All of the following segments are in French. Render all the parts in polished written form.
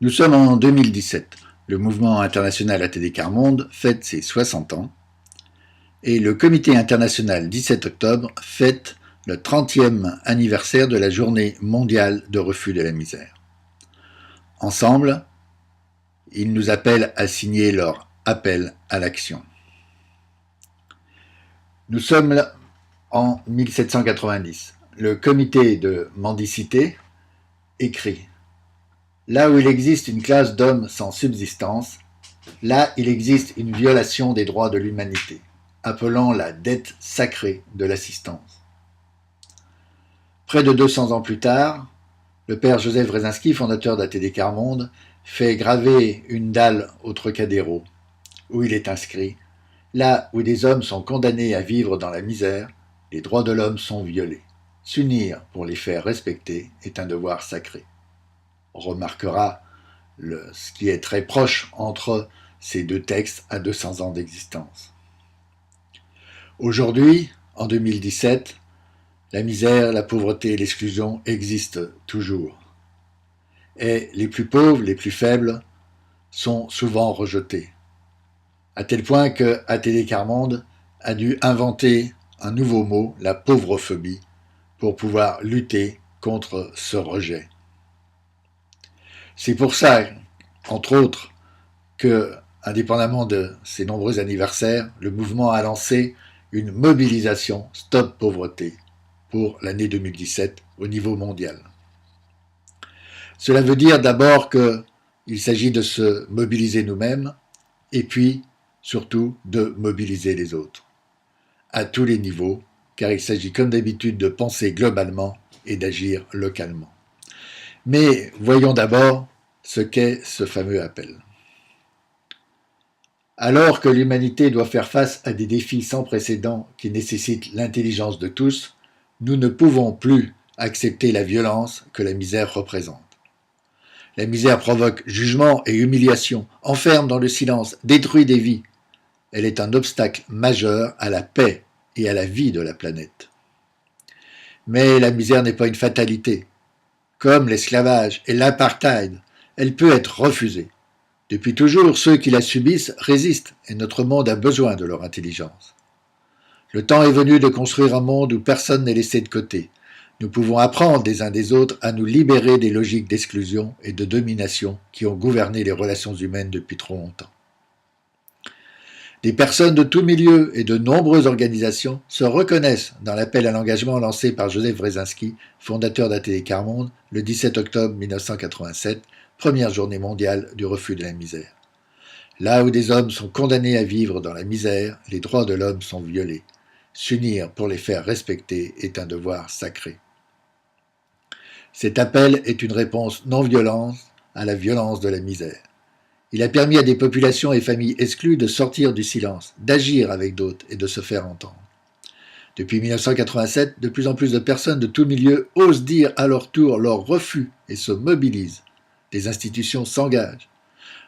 Nous sommes en 2017. Le mouvement international ATD Quart Monde fête ses 60 ans et le Comité international 17 octobre fête le 30e anniversaire de la Journée mondiale de refus de la misère. Ensemble, ils nous appellent à signer leur appel à l'action. Nous sommes là en 1790. Le comité de mendicité écrit: là où il existe une classe d'hommes sans subsistance, là il existe une violation des droits de l'humanité, appelant la dette sacrée de l'assistance. Près de 200 ans plus tard, le père Joseph Wresinski, fondateur d'ATD Quart Monde, fait graver une dalle au Trocadéro, où il est inscrit: là où des hommes sont condamnés à vivre dans la misère, les droits de l'homme sont violés. S'unir pour les faire respecter est un devoir sacré. On remarquera ce qui est très proche entre ces deux textes à 200 ans d'existence. Aujourd'hui, en 2017, la misère, la pauvreté et l'exclusion existent toujours. Et les plus pauvres, les plus faibles, sont souvent rejetés. À tel point que ATD Quart Monde a dû inventer un nouveau mot, la pauvrophobie, pour pouvoir lutter contre ce rejet. C'est pour ça, entre autres, que, indépendamment de ces nombreux anniversaires, le mouvement a lancé une mobilisation Stop Pauvreté pour l'année 2017 au niveau mondial. Cela veut dire d'abord qu'il s'agit de se mobiliser nous-mêmes et puis surtout de mobiliser les autres, à tous les niveaux, car il s'agit comme d'habitude de penser globalement et d'agir localement. Mais voyons d'abord ce qu'est ce fameux appel. Alors que l'humanité doit faire face à des défis sans précédent qui nécessitent l'intelligence de tous, nous ne pouvons plus accepter la violence que la misère représente. La misère provoque jugement et humiliation, enferme dans le silence, détruit des vies. Elle est un obstacle majeur à la paix et à la vie de la planète. Mais la misère n'est pas une fatalité. Comme l'esclavage et l'apartheid, elle peut être refusée. Depuis toujours, ceux qui la subissent résistent et notre monde a besoin de leur intelligence. Le temps est venu de construire un monde où personne n'est laissé de côté. Nous pouvons apprendre des uns des autres à nous libérer des logiques d'exclusion et de domination qui ont gouverné les relations humaines depuis trop longtemps. Des personnes de tous milieux et de nombreuses organisations se reconnaissent dans l'appel à l'engagement lancé par Joseph Wresinski, fondateur d'ATD Quart Monde, le 17 octobre 1987, première journée mondiale du refus de la misère. Là où des hommes sont condamnés à vivre dans la misère, les droits de l'homme sont violés. S'unir pour les faire respecter est un devoir sacré. Cet appel est une réponse non-violente à la violence de la misère. Il a permis à des populations et familles exclues de sortir du silence, d'agir avec d'autres et de se faire entendre. Depuis 1987, de plus en plus de personnes de tous milieux osent dire à leur tour leur refus et se mobilisent. Des institutions s'engagent.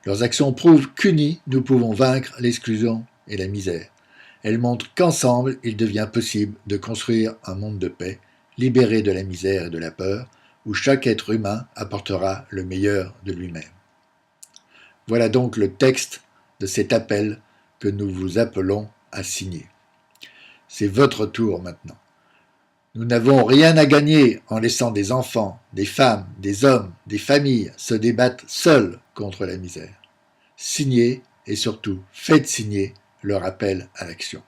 Leurs actions prouvent qu'unis, nous pouvons vaincre l'exclusion et la misère. Elles montrent qu'ensemble, il devient possible de construire un monde de paix, libéré de la misère et de la peur, où chaque être humain apportera le meilleur de lui-même. Voilà donc le texte de cet appel que nous vous appelons à signer. C'est votre tour maintenant. Nous n'avons rien à gagner en laissant des enfants, des femmes, des hommes, des familles se débattre seuls contre la misère. Signez et surtout faites signer leur appel à l'action.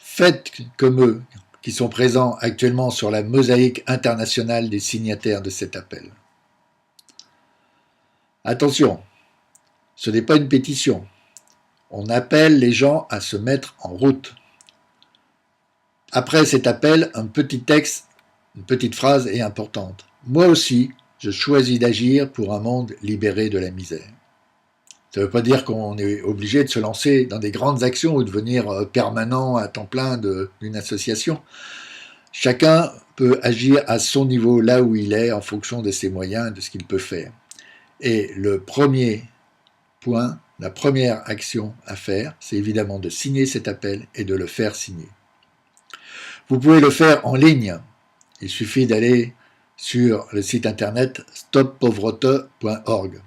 Faites comme eux qui sont présents actuellement sur la mosaïque internationale des signataires de cet appel. Attention, ce n'est pas une pétition. On appelle les gens à se mettre en route. Après cet appel, un petit texte, une petite phrase est importante. Moi aussi, je choisis d'agir pour un monde libéré de la misère. Ça ne veut pas dire qu'on est obligé de se lancer dans des grandes actions ou de devenir permanent à temps plein d'une association. Chacun peut agir à son niveau, là où il est, en fonction de ses moyens et de ce qu'il peut faire. Et le premier point, la première action à faire, c'est évidemment de signer cet appel et de le faire signer. Vous pouvez le faire en ligne. Il suffit d'aller sur le site internet stoppauvreté.org.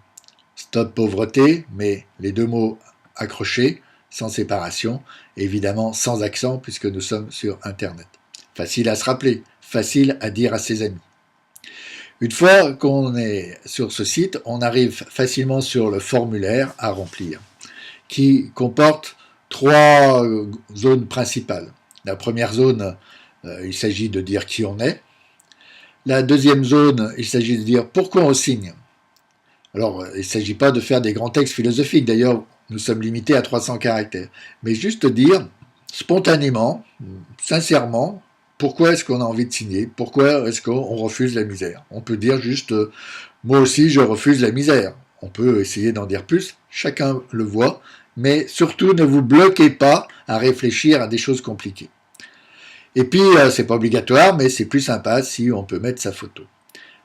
Stop pauvreté, mais les deux mots accrochés, sans séparation, évidemment sans accent puisque nous sommes sur internet. Facile à se rappeler, facile à dire à ses amis. Une fois qu'on est sur ce site, on arrive facilement sur le formulaire à remplir, qui comporte trois zones principales. La première zone, il s'agit de dire qui on est. La deuxième zone, il s'agit de dire pourquoi on signe. Alors, il ne s'agit pas de faire des grands textes philosophiques, d'ailleurs, nous sommes limités à 300 caractères, mais juste dire spontanément, sincèrement, pourquoi est-ce qu'on a envie de signer, pourquoi est-ce qu'on refuse la misère. On peut dire juste moi aussi je refuse la misère. On peut essayer d'en dire plus, chacun le voit, mais surtout ne vous bloquez pas à réfléchir à des choses compliquées. Et puis, c'est pas obligatoire, mais c'est plus sympa si on peut mettre sa photo.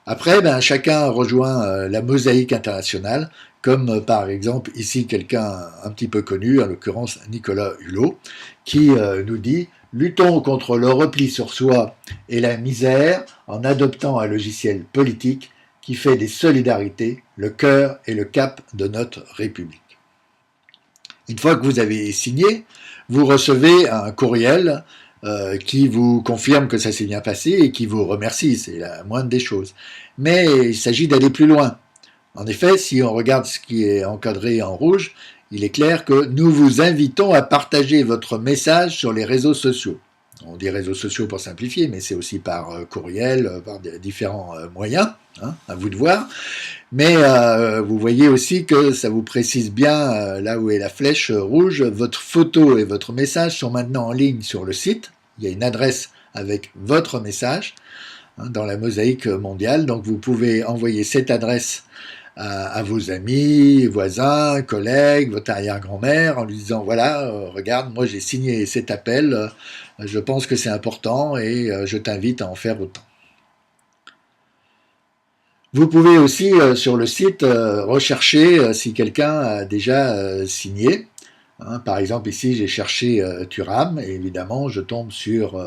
Après, chacun rejoint la mosaïque internationale, comme par exemple ici quelqu'un un petit peu connu, en l'occurrence Nicolas Hulot, qui nous dit « Luttons contre le repli sur soi et la misère en adoptant un logiciel politique qui fait des solidarités le cœur et le cap de notre République. » Une fois que vous avez signé, vous recevez un courriel qui vous confirme que ça s'est bien passé et qui vous remercie, c'est la moindre des choses. Mais il s'agit d'aller plus loin. En effet, si on regarde ce qui est encadré en rouge, il est clair que nous vous invitons à partager votre message sur les réseaux sociaux. On dit réseaux sociaux pour simplifier, mais c'est aussi par courriel, par différents moyens, à vous de voir. Mais vous voyez aussi que ça vous précise bien, là où est la flèche rouge, votre photo et votre message sont maintenant en ligne sur le site. Il y a une adresse avec votre message dans la mosaïque mondiale. Donc vous pouvez envoyer cette adresse à vos amis, voisins, collègues, votre arrière-grand-mère en lui disant voilà, regarde, moi j'ai signé cet appel, je pense que c'est important et je t'invite à en faire autant. Vous pouvez aussi sur le site rechercher si quelqu'un a déjà signé. Par exemple, ici j'ai cherché Thuram et évidemment je tombe sur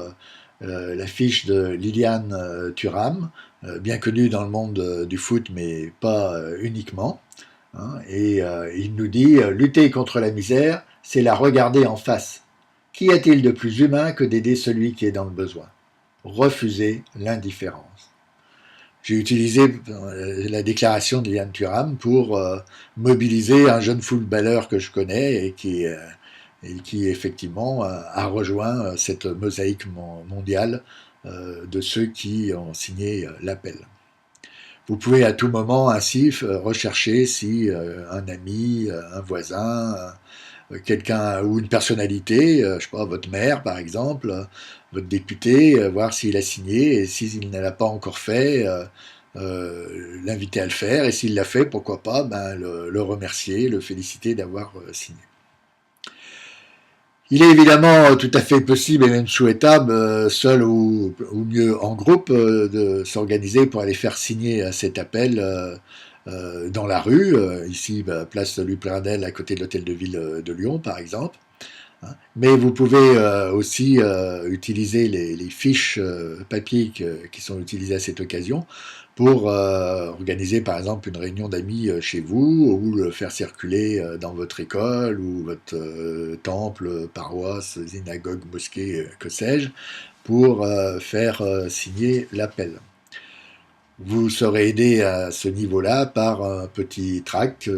la fiche de Liliane Thuram, bien connue dans le monde du foot, mais pas uniquement. Et il nous dit lutter contre la misère, c'est la regarder en face. Qu'y a-t-il de plus humain que d'aider celui qui est dans le besoin? Refuser l'indifférence. J'ai utilisé la déclaration de Liliane Thuram pour mobiliser un jeune footballeur que je connais et qui effectivement a rejoint cette mosaïque mondiale de ceux qui ont signé l'appel. Vous pouvez à tout moment ainsi rechercher si un ami, un voisin, quelqu'un ou une personnalité, je sais pas, votre maire par exemple, votre député, voir s'il a signé et s'il ne l'a pas encore fait, l'inviter à le faire et s'il l'a fait, pourquoi pas, le remercier, le féliciter d'avoir signé. Il est évidemment tout à fait possible et même souhaitable, seul ou mieux en groupe, de s'organiser pour aller faire signer cet appel dans la rue, ici place Louis Pradel à côté de l'hôtel de ville de Lyon par exemple. Mais vous pouvez aussi utiliser les fiches papier qui sont utilisées à cette occasion pour organiser par exemple une réunion d'amis chez vous ou le faire circuler dans votre école ou votre temple, paroisse, synagogue, mosquée, que sais-je, pour faire signer l'appel. Vous serez aidé à ce niveau-là par un petit tract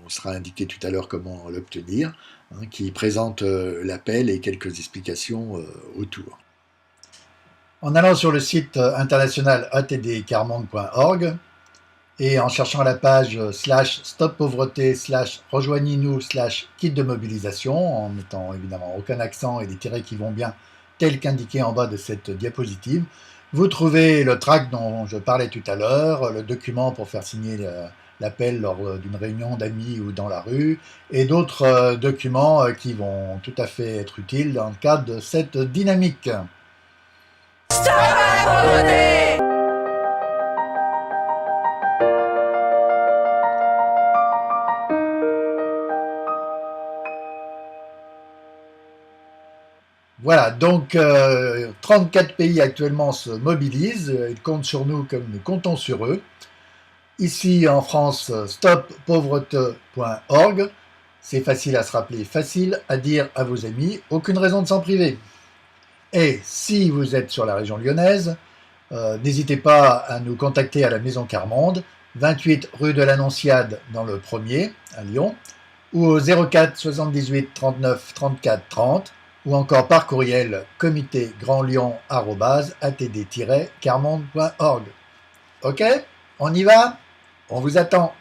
on sera indiqué tout à l'heure comment l'obtenir, qui présente l'appel et quelques explications autour. En allant sur le site international atdcarmonde.org et en cherchant la page /stoppauvreté /rejoignez-nous /kit de mobilisation, en mettant évidemment aucun accent et des tirets qui vont bien, tel qu'indiqué en bas de cette diapositive, vous trouvez le tract dont je parlais tout à l'heure, le document pour faire signer l'appel lors d'une réunion d'amis ou dans la rue, et d'autres documents qui vont tout à fait être utiles dans le cadre de cette dynamique. Stop la pauvreté! Voilà, donc 34 pays actuellement se mobilisent, ils comptent sur nous comme nous comptons sur eux. Ici en France, stoppauvreté.org, c'est facile à se rappeler, facile à dire à vos amis, aucune raison de s'en priver. Et si vous êtes sur la région lyonnaise, n'hésitez pas à nous contacter à la Maison Carmonde, 28 rue de l'Annonciade dans le 1er, à Lyon, ou au 04 78 39 34 30, ou encore par courriel comitégrandlyon@atd-carmonde.org. Ok, on y va? On vous attend.